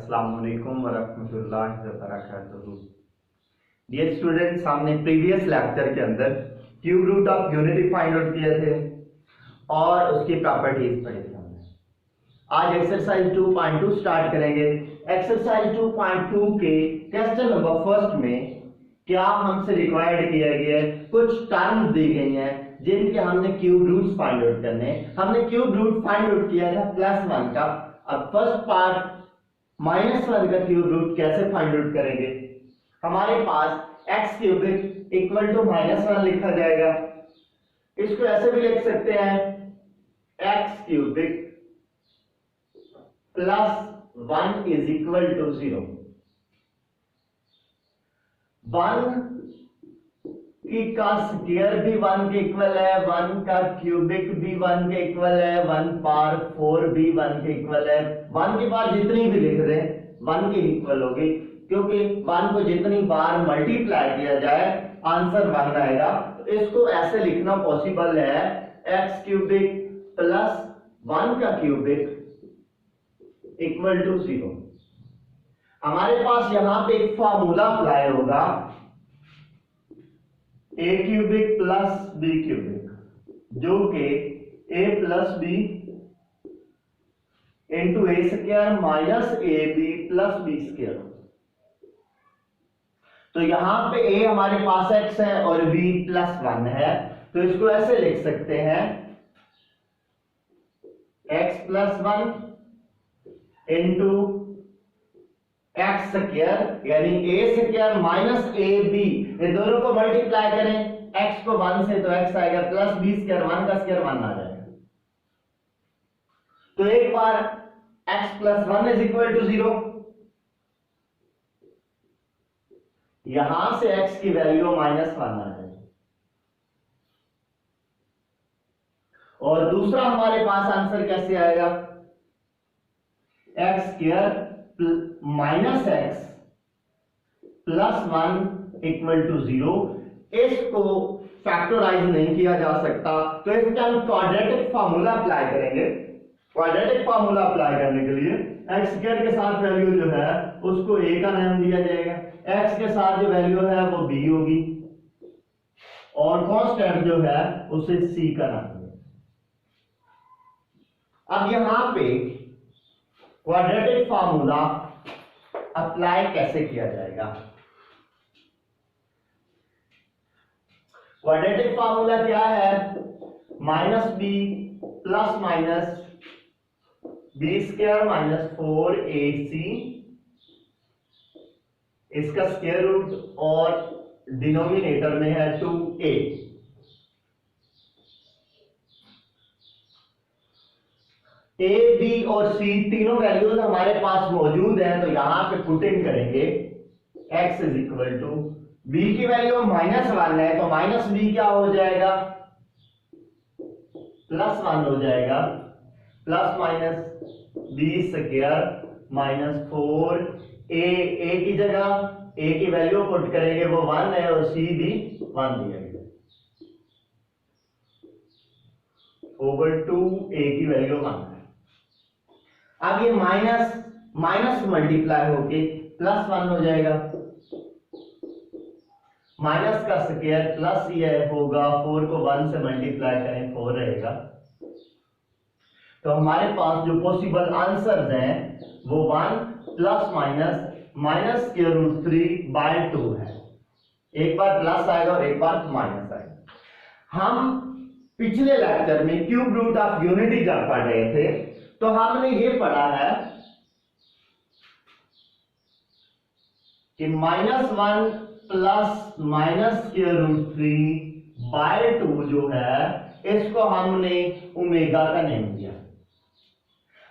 अस्सलाम वालेकुम वरहमतुल्लाहि वबरकातुहू। डियर स्टूडेंट्स, हमने प्रीवियस लेक्चर के अंदर cube root of unity find out किए थे और उसकी प्रॉपर्टीज पढ़ी थी हमने। आज एक्सरसाइज 2.2 स्टार्ट करेंगे। एक्सरसाइज 2.2 के क्वेश्चन नंबर फर्स्ट में क्या हमसे रिक्वायर्ड किया गया है, कुछ टर्म्स दी गई हैं जिनके हमने क्यूब रूट्स फाइंड आउट करने। हमने क्यूब रूट फाइंड आउट किया था +1 का। अब फर्स्ट पार्ट -1 का क्यूब रूट कैसे फाइंड आउट करेंगे। हमारे पास x क्यूबिक इक्वल टू -1 लिखा जाएगा। इसको ऐसे भी लिख सकते हैं x cubic +1 is equal to 0। 1 का स्क्वायर भी 1 के इक्वल है, 1 का क्यूबिक भी 1 के इक्वल है, 1 पावर 4 भी 1 के इक्वल है। 1 की बार जितनी भी लिख दें 1 के इक्वल होगी, क्योंकि 1 को जितनी बार मल्टीप्लाई किया जाए आंसर 1 आएगा। तो इसको ऐसे लिखना पॉसिबल है x क्यूबिक +1 का क्यूबिक इक्वल टू 0। हमारे पास यहां पे एक फॉर्मूला अप्लाई होगा, a cubic plus b cubic, जो कि a plus B into A square minus A B plus B square. तो यहां पे a हमारे पास x है और b +1 है, तो इसको ऐसे लिख सकते हैं x +1 इंटू एक्स स्क्वायर यानी ए स्क्वायर माइनस ए बी, ये दोनों को मल्टीप्लाई करें x को 1 से तो x आएगा प्लस बी स्क्वायर, 1 का स्क्वायर 1 आ जाएगा। तो एक बार x +1 इज इक्वल टू 0, यहां से x की वैल्यू -1 आ जाएगी। और दूसरा हमारे पास आंसर कैसे आएगा, x square minus X +1 equal to 0। इसको फैक्टराइज नहीं किया जा सकता, तो इसका हम क्वाड्रेटिक फार्मूला अप्लाई करेंगे। क्वाड्रेटिक फार्मूला अप्लाई करने के लिए एक्स स्क्वायर के साथ वैल्यू जो है उसको a का नाम दिया जाएगा, x के साथ जो वैल्यू है वो b होगी और कांस्टेंट जो है उसे c का नाम दिया। अब यहां पे क्वाड्रेटिक फार्मूला अप्लाई कैसे किया जाएगा। क्वाड्रेटिक फार्मूला क्या है, -b plus minus B square minus 4ac, इसका स्क्वायर रूट और डिनोमिनेटर में है 2a। a, b और c तीनों वैल्यूज हमारे पास मौजूद हैं, तो यहां पे पुटिंग करेंगे x is equal to b की वैल्यू -1 है, तो -b क्या हो जाएगा, +1 हो जाएगा, plus minus b square minus 4a की जगह a की वैल्यू पुट करेंगे वो 1 है और c भी 1 दिया गया ओवर 2a की वैल्यू 1 है। अब ये माइनस मल्टीप्लाई होके +1 हो जाएगा, माइनस का स्क्वायर प्लस ये होगा, 4 को 1 से मल्टीप्लाई करें 4 रहेगा। तो हमारे पास जो पॉसिबल आंसर्स हैं वो 1 ± -√3/2 है। एक बार प्लस आएगा और एक बार माइनस आएगा। हम पिछले लेक्चर में क्यूब रूट ऑफ यूनिटी जब पढ़ रहे थे तो हमने ये पढ़ा है कि -1 प्लस -√3/2 जो है इसको हमने ओमेगा का नेम दिया।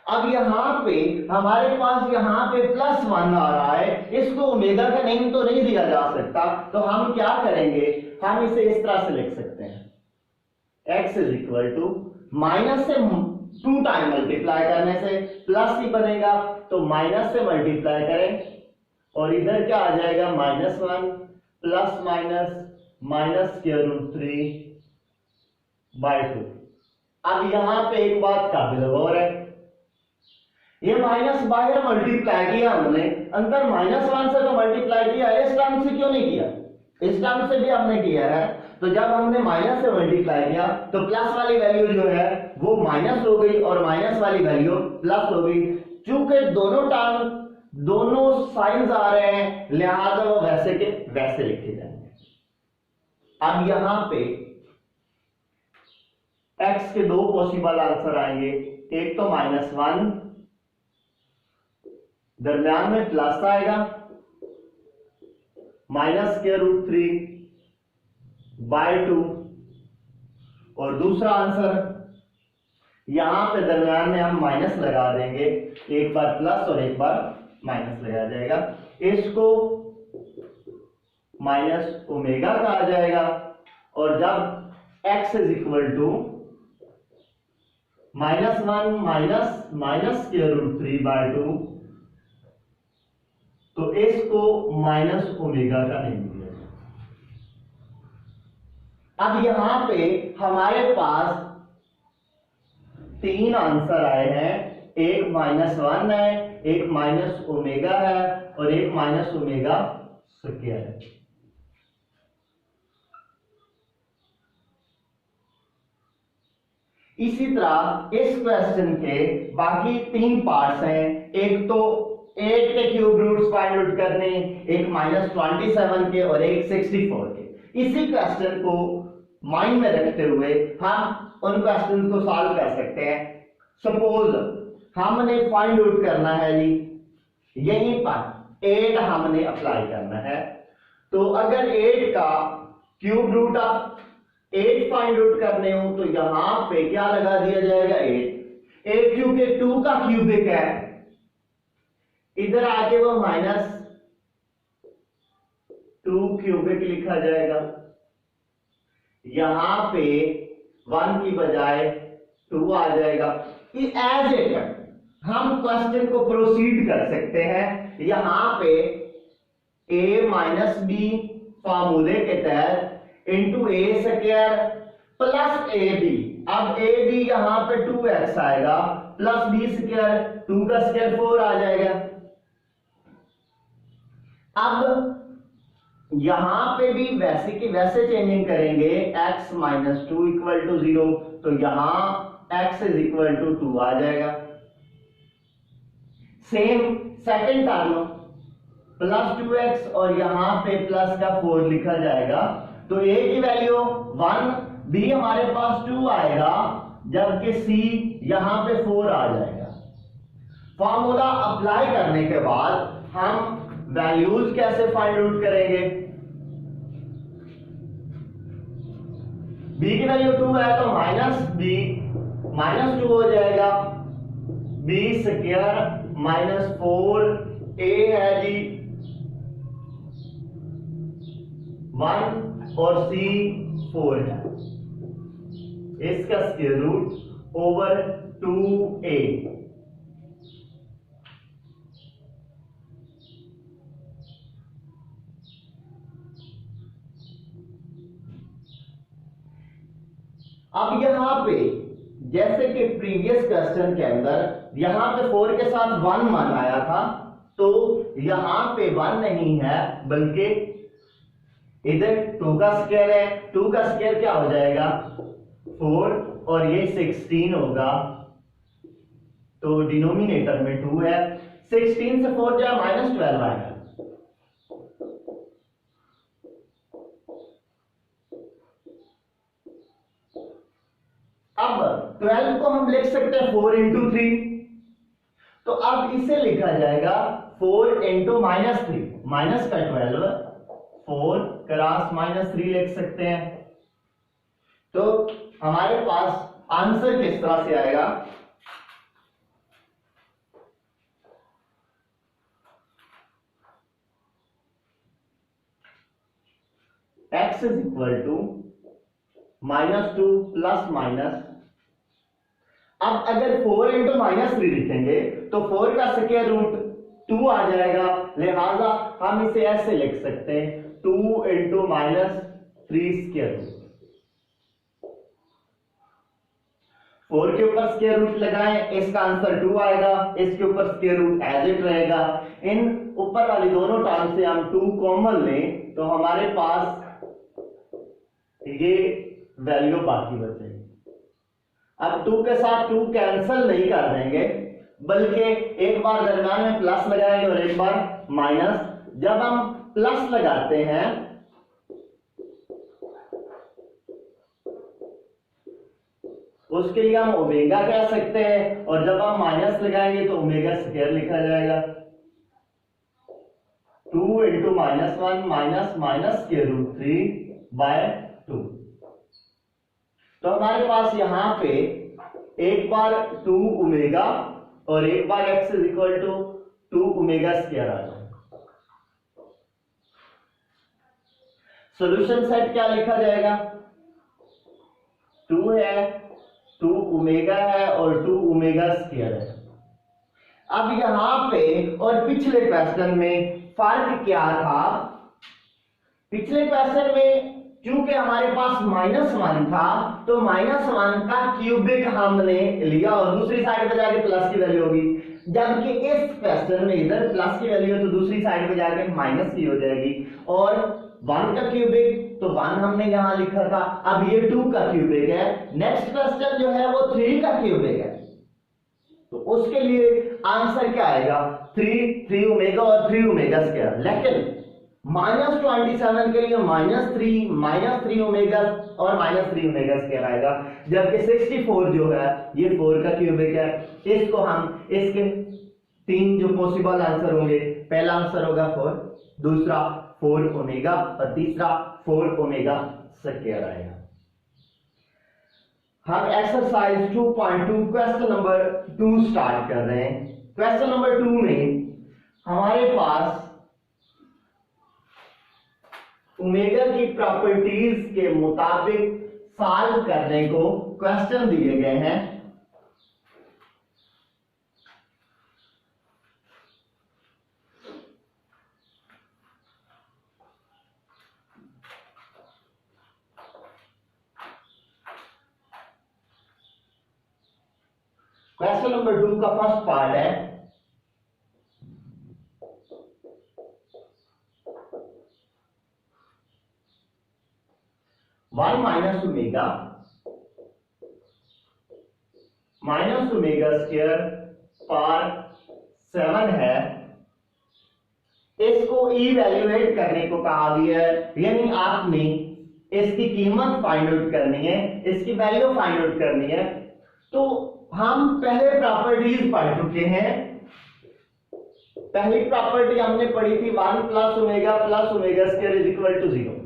अब यहां पे हमारे पास यहां पे +1 आ रहा है, इसको ओमेगा का नेम तो नहीं दिया जा सकता, तो हम क्या करेंगे, हम इसे इस तरह से लिख सकते हैं x is equal to minus से 2 टाइम मल्टीप्लाई करने से प्लस ही बनेगा, तो माइनस से मल्टीप्लाई करें और इधर क्या आ जाएगा -1 प्लस माइनस √3/2। अब यहां पे एक बात काबिल गौर है, ये माइनस बाहर मल्टीप्लाई किया हमने, अंदर -1 से तो मल्टीप्लाई किया, इस टर्म से क्यों नहीं किया? इस टर्म से भी हमने किया है। तो जब हमने माइनस से मल्टीप्लाई किया तो प्लस वाली वैल्यू जो है वो माइनस हो गई और माइनस वाली वैल्यू प्लस हो गई। चूंकि दोनों टर्म, दोनों साइंस आ रहे हैं, लिहाजा वो वैसे के वैसे लिखे जाएंगे। अब यहां पे x के दो पॉसिबल आंसर आएंगे, एक तो -1, दरम्यान में प्लस आएगा -√3/2, और दूसरा आंसर यहां पे दरम्यान में हम माइनस लगा देंगे, एक बार प्लस और एक बार माइनस लगाया जाएगा। इसको माइनस ओमेगा कहा जाएगा। और जब x इज इक्वल टू -1 -√3/2, तो इसको माइनस ओमेगा का नहीं मिलेगा। अब यहां पे हमारे पास तीन आंसर आए हैं, एक -1 है, एक माइनस ओमेगा है और एक माइनस ओमेगा स्क्वायर है। इसी तरह इस क्वेश्चन के बाकी तीन पार्ट्स हैं, एक तो 8 के क्यूब रूट्स फाइंड आउट करने, एक -27 के और एक 64 के। इसी क्वेश्चन को माइंड में रखते हुए हम उन क्वेश्चन को सॉल्व कर सकते हैं। सपोज हमने फाइंड आउट करना है जी, यहीं पर 8 हमने अप्लाई करना है, तो अगर 8 का cube root of 8 find out करने हो तो यहां पे क्या लगा दिया जाएगा? 8 क्योंकि 2 का क्यूबिक है, इधर आके वो -2 क्यूबिक लिखा जाएगा। यहां पे 1 की बजाय 2 आ जाएगा। एज इट हम क्वेश्चन को प्रोसीड कर सकते हैं। यहां पे a - b फॉर्मूले के तहत into A square plus A B. अब ए बी यहां पे 2x आएगा प्लस बी स्क्वायर, 2 का स्क्वायर 4 आ जाएगा। अब यहां पे भी वैसे की वैसे चेंजिंग करेंगे, x - 2 = 0, तो यहां x = 2 आ जाएगा। Same second term plus 2x और यहां पे प्लस का 4 लिखा जाएगा, तो a की वैल्यू 1, b हमारे पास 2 आएगा, जबकि c यहां पे 4 आ जाएगा। फॉर्मूला अप्लाई करने के बाद हम वैल्यूज कैसे फाइंड आउट करेंगे? b की वैल्यू 2 है तो -b -2 हो जाएगा, b स्क्वायर -4, a है जी 1 और c 4 है, इसका स्क्वायर रूट ओवर 2a। अब यहां पे जैसे कि प्रीवियस क्वेश्चन के अंदर यहां पे 4 के साथ 1 मान आया था, तो यहां पे 1 नहीं है बल्कि इधर 2 का स्क्वायर है। 2 का स्क्वायर क्या हो जाएगा? 4, और ये 16 होगा, तो डिनोमिनेटर में 2 है। 16 से 4 जाए -12 आएगा। अब 12 को हम लिख सकते हैं 4 × 3, तो अब इसे लिखा जाएगा 4 × -3, माइनस का 12, 4 क्रॉस -3 लिख सकते हैं। तो हमारे पास आंसर किस तरह से आएगा? x = -2 plus minus. अब अगर 4 × -3 लिखेंगे तो 4 का स्क्वायर रूट 2 आ जाएगा, लिहाजा हम इसे ऐसे लिख सकते हैं 2 × -3 स्क्वायर रूट। 4 के ऊपर स्क्वायर रूट लगाएं, इसका आंसर 2 आएगा, इसके ऊपर स्क्वायर रूट एज इट रहेगा। इन ऊपर वाली दोनों टर्म से हम 2 कॉमन लें तो हमारे पास ये वैल्यू बाकी बचेगी। अब 2 के साथ 2 कैंसिल नहीं कर देंगे, बल्कि एक बार दरम्यान में प्लस लगाएंगे और एक बार माइनस। जब हम प्लस लगाते हैं उसके लिए हम ओमेगा कह सकते हैं, और जब हम माइनस लगाएंगे तो ओमेगा स्क्वायर लिखा जाएगा। 2 इंटू -1 माइनस माइनस के रूट 3/2। तो हमारे पास यहां पे एक बार 2 ओमेगा और एक बार x is equal to 2 omega square आ जाएगा। सॉल्यूशन सेट क्या लिखा जाएगा? 2 है, 2 ओमेगा है और 2 ओमेगा स्क्वायर है। अब यहां पे और पिछले क्वेश्चन में फर्क क्या था? पिछले क्वेश्चन में क्योंकि हमारे पास -1 था तो -1 का क्यूबिक हमने लिया और दूसरी साइड पे जाके प्लस की वैल्यू होगी, जबकि इस क्वेश्चन में इधर प्लस की वैल्यू है तो दूसरी साइड पे जाके माइनस की हो जाएगी। और 1 का क्यूबिक तो 1 हमने यहां लिखा था, अब ये 2 का क्यूबिक है। नेक्स्ट क्वेश्चन जो है वो 3 का क्यूबिक है, तो उसके लिए आंसर क्या आएगा? 3 ओमेगा और 3 ओमेगा स्क्वायर। लेकिन -27 के लिए -3 ओमेगा और -3 ओमेगा स्क्वायर आएगा, जबकि 64 जो है ये 4 का क्यूबिक है। इसको हम इसके 3 जो पॉसिबल आंसर होंगे, पहला आंसर होगा 4, दूसरा 4 ओमेगा और तीसरा 4 ओमेगा स्क्वायर आएगा। हम एक्सरसाइज 2.2 क्वेश्चन नंबर 2 स्टार्ट कर रहे हैं। क्वेश्चन नंबर 2 में हमारे पास ओमेगा की प्रॉपर्टीज के मुताबिक सॉल्व करने को क्वेश्चन दिए गए हैं। क्वेश्चन नंबर 2 का फर्स्ट पार्ट है 1 माइनस ओमेगा स्क्वायर पावर 7 है। इसको इवैल्यूएट करने को कहा गया है, यानी आपने इसकी कीमत फाइंड आउट करनी है, इसकी वैल्यू फाइंड आउट करनी है। तो हम पहले प्रॉपर्टीज पढ़ चुके हैं। पहली प्रॉपर्टी हमने पढ़ी थी 1 plus omega square is equal to 0।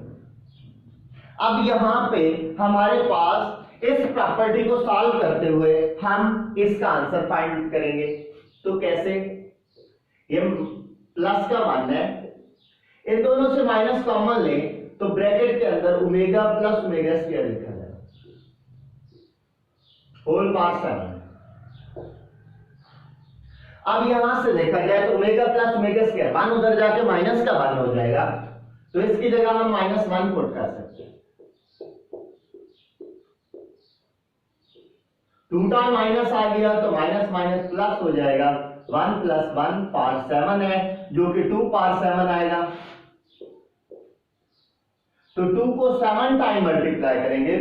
अब यहां पे हमारे पास इस प्रॉपर्टी को सॉल्व करते हुए हम इसका आंसर फाइंड आउट करेंगे। तो कैसे? ये प्लस का मान है, इन दोनों से माइनस कॉमन ले तो ब्रैकेट के अंदर ओमेगा प्लस ओमेगा स्क्वायर लिखा जाए, होल पावर 7। अब यहां से देखा जाए तो ओमेगा प्लस ओमेगा स्क्वायर 1 उधर जाके माइनस का 1 हो जाएगा, तो इसकी जगह हम -1 पुट कर सकते हैं। 2 टाइम माइनस आ गया तो माइनस माइनस प्लस हो जाएगा। 1 प्लस 1 पावर 7 है, जो कि 2 पावर 7 आएगा। तो 2 को 7 टाइम मल्टीप्लाई करेंगे,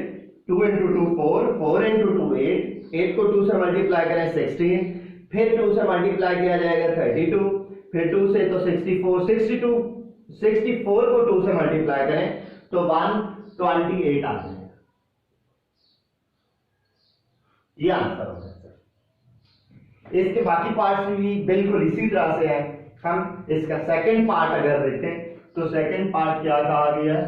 2 इंटू 2 4, 4 इंटू 2 8, 8 को 2 से मल्टीप्लाई करें 16, फिर 2 से मल्टीप्लाई किया जाएगा 32, फिर 2 से तो 64, 64 को 2 से मल्टीप्लाई करें तो 128 आ जाएगा। ये आंसर हो सकता है। इसके बाकी पार्ट्स भी बिल्कुल इसी तरह से है। हम इसका सेकंड पार्ट अगर देखें तो सेकंड पार्ट क्या कहा गया है?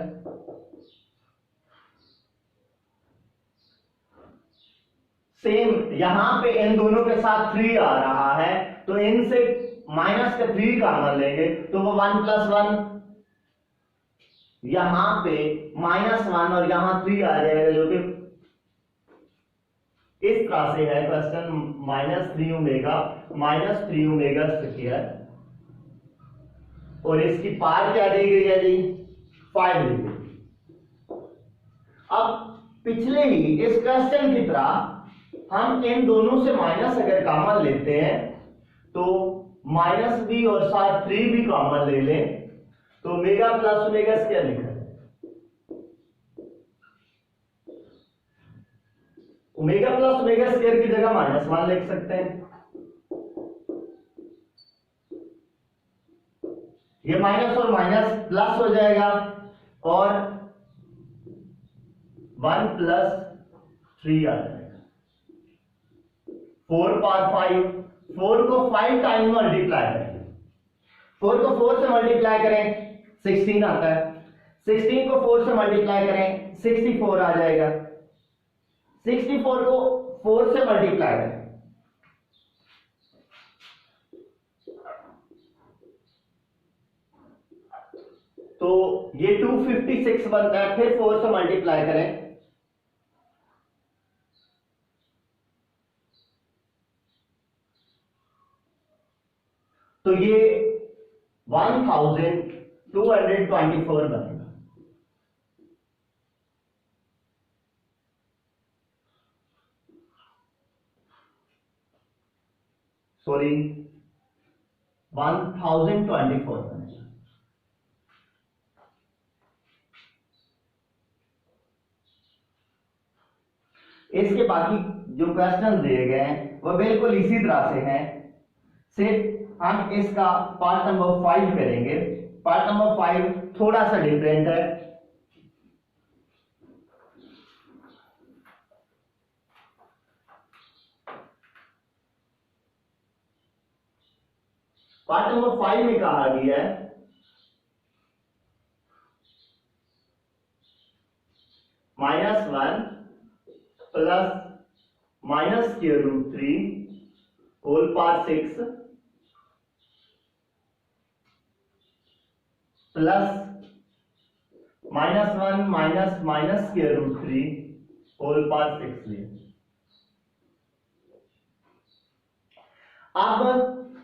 सेम यहां पे इन दोनों के साथ 3 आ रहा है, तो इनसे माइनस का 3 कॉमन लेंगे तो वो 1 प्लस 1, यहां पे -1 और यहां 3 आ जाएगा, जो कि इस तरह से है क्वेश्चन। -3 ओमेगा स्क्वायर, और इसकी पावर क्या दी गई है जी? 5 दी गई। अब पिछले ही इस क्वेश्चन की तरह हम इन दोनों से माइनस अगर कॉमन लेते हैं तो माइनस भी और साथ 3 भी कॉमन ले लें तो ओमेगा प्लस ओमेगा स्क्वायर लिखा है। ओमेगा प्लस ओमेगा स्क्वायर की जगह -1 लिख सकते हैं। ये माइनस और माइनस प्लस हो जाएगा और 1 + 3 आ जाएगा। 4 पावर 5, 4 को 5 टाइम मल्टीप्लाई करें, 4 को 4 से मल्टीप्लाई करें 16 आता है, 16 को 4 से मल्टीप्लाई करें 64 आ जाएगा, 64 को 4 से मल्टीप्लाई करें तो ये 256 बनता है, फिर 4 से मल्टीप्लाई करें तो ये 1224 बनेगा। सॉरी 1024 बनेगा। इसके बाकी जो क्वेश्चन दिए गए हैं वह बिल्कुल इसी तरह से हैं, सिर्फ हम इसका पार्ट नंबर 5 करेंगे। पार्ट नंबर 5 थोड़ा सा डिफरेंट है। पार्ट नंबर 5 में कहा गया है -1 plus -√3 whole power 6 plus -1 -√3 whole power 6 लिया। अब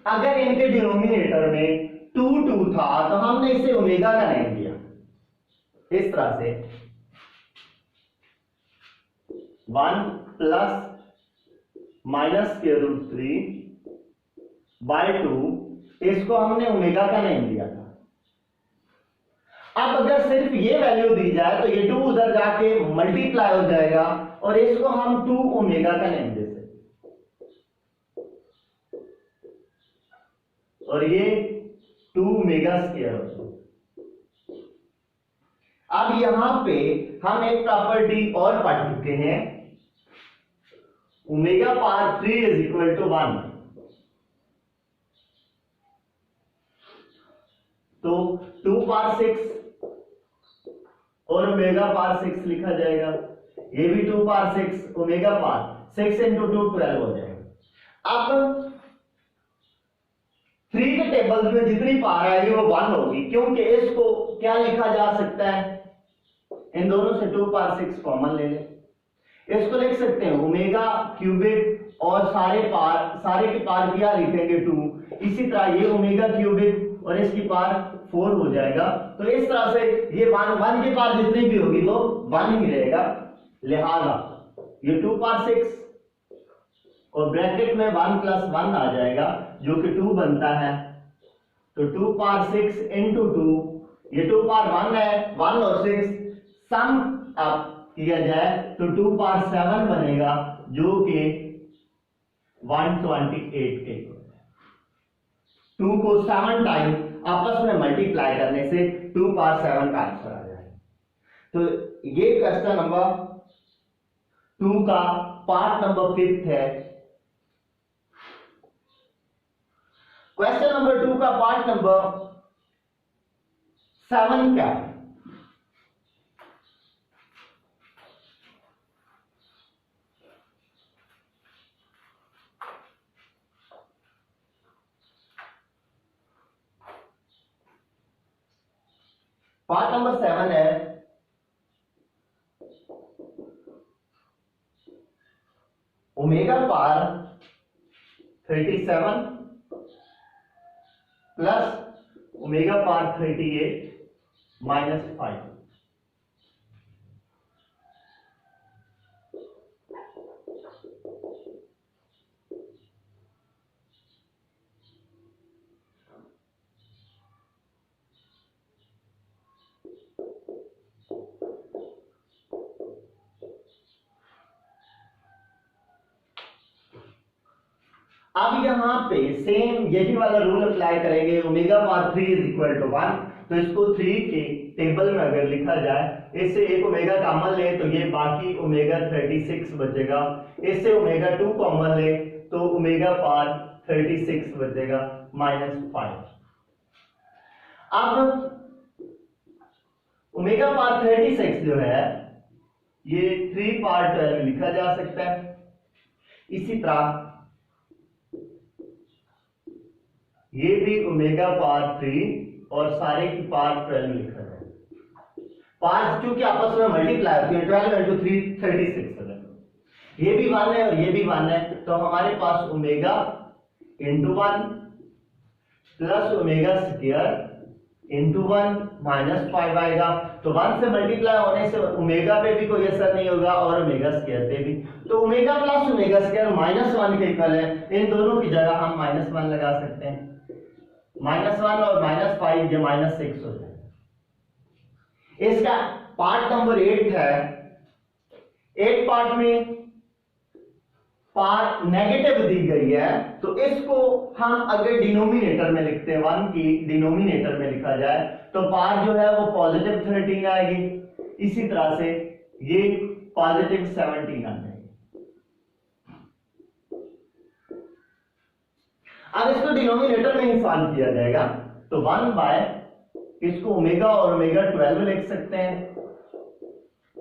अगर इनके डिनोमिनेटर में 2 था तो हमने इसे ओमेगा का नाम दिया इस तरह से 1 प्लस -√3 बाय 2, इसको हमने ओमेगा का नाम दिया था। अब अगर सिर्फ ये वैल्यू दी जाए तो ये 2 उधर जाके मल्टीप्लाई हो जाएगा और इसको हम 2 ओमेगा का नाम दे सकते और ये 2 ओमेगा स्क्वायर हो जाएगा। अब यहां पे हम एक प्रॉपर्टी और पढ़ चुके हैं, ओमेगा पावर 3 = 1। तो 2 पावर 6 और ओमेगा पावर 6 लिखा जाएगा। ये भी 2 पावर 6 ओमेगा पावर 6 × 2 12 हो जाएगा। अब 3 के टेबल्स में जितनी पावर आएगी वो 1 होगी, क्योंकि इसको क्या लिखा जा सकता है, इन दोनों से 2 पावर 6 कॉमन ले लें, इसको लिख सकते हैं ओमेगा क्यूबिक और सारे की पावर क्या लिखेंगे 2। इसी तरह ये ओमेगा क्यूबिक और इसकी पावर 4 हो जाएगा। तो इस तरह से ये 1 की पावर जितनी भी होगी वो 1 ही रहेगा। लिहाजा ये 2 पावर 6 और ब्रैकेट में 1 + 1 आ जाएगा जो कि 2 बनता है। तो 2 पावर 6 × 2, ये 2 पावर 1 है, 1 और 6 सम अप किया जाए तो 2 पावर 7 बनेगा जो कि 128 के। 2 को 7 टाइम आपस में मल्टीप्लाई करने से 2 पावर 7 का आंसर आ जाएगा। तो ये क्वेश्चन नंबर 2 का पार्ट नंबर 5 है। क्वेश्चन नंबर 2 का पार्ट नंबर 7 क्या है? पार्ट नंबर 7 है omega power 37 plus omega power 38 minus 5। अब यहाँ पे सेम यही वाला रूल अप्लाई करेंगे, omega power 3 is equal to 1। तो इसको 3 के टेबल में अगर लिखा जाए, इससे एक ओमेगा कॉमन ले तो ये बाकी ओमेगा 36 बचेगा, इससे ओमेगा 2 कॉमन ले तो ओमेगा पावर 36 बचेगा -5। अब ओमेगा पावर 36 जो है ये 3 पावर 12 लिखा जा सकता है। इसी तरह ये भी ओमेगा पावर 3 और सारे की पावर 12 लिखा जाए। पावर क्योंकि आपस में मल्टीप्लाई होती है, 12 इंटू 3 36 है। ये भी 1 है और ये भी 1 है, तो हमारे पास omega into 1 plus omega square into 1 -5 आएगा। तो 1 से मल्टीप्लाई होने से ओमेगा पे भी कोई असर नहीं होगा और ओमेगा स्क्वायर पे भी। तो ओमेगा प्लस ओमेगा स्क्वायर -1 के इक्वल है। इन दोनों की जगह हम -1 लगा सकते हैं। -1 और -5 ये -6 हो जाएगा। इसका पार्ट नंबर 8 है। 8 पार्ट में पार्ट नेगेटिव दी गई है, तो इसको हम अगर डिनोमिनेटर में लिखते हैं, 1 की डिनोमिनेटर में लिखा जाए तो पार्ट जो है वो पॉजिटिव 13 आएगी। इसी तरह से ये पॉजिटिव 17 आ जाएगी। अब इसको डिनोमिनेटर में ही सॉल्व किया जाएगा, तो 1 बाय इसको ओमेगा और ओमेगा 12 लिख सकते हैं।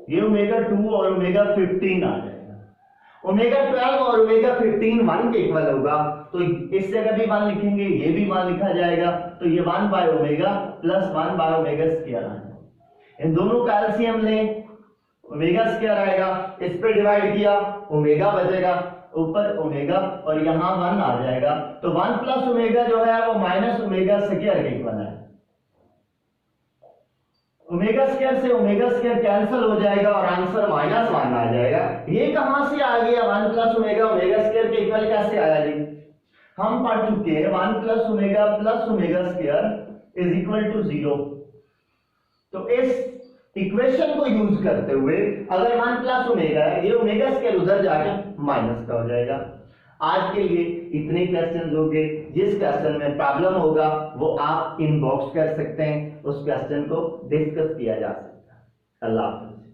ये ओमेगा 2 और ओमेगा 15 आ जाएगा। ओमेगा 12 और ओमेगा 15 1 के इक्वल होगा, तो इस जगह भी 1 लिखेंगे, ये भी 1 लिखा जाएगा। तो ये 1 by omega plus 1 by omega square आएगा। इन दोनों का एलसीएम लें, ओमेगा स्क्वायर आएगा, इस पे डिवाइड किया ओमेगा बचेगा, ऊपर ओमेगा और यहां 1 आ जाएगा। तो 1 प्लस ओमेगा जो है वो माइनस ओमेगा स्क्वायर के इक्वल है। ओमेगा स्क्वायर से ओमेगा स्क्वायर कैंसिल हो जाएगा और आंसर -1 आ जाएगा। ये कहां से आ गया? 1 प्लस ओमेगा ओमेगा स्क्वायर के इक्वल कैसे आया जी? हम पढ़ चुके हैं 1 plus omega square is equal to 0। तो इस इक्वेशन को यूज करते हुए अगर 1 प्लस ओमेगा है, ये ओमेगा स्क्वायर उधर जाके माइनस का हो जाएगा। आज के लिए इतने क्वेश्चन होंगे। जिस क्वेश्चन में प्रॉब्लम होगा वो आप इनबॉक्स कर सकते हैं, उस क्वेश्चन को डिस्कस किया जा सकता है। अल्लाह हाफिज़।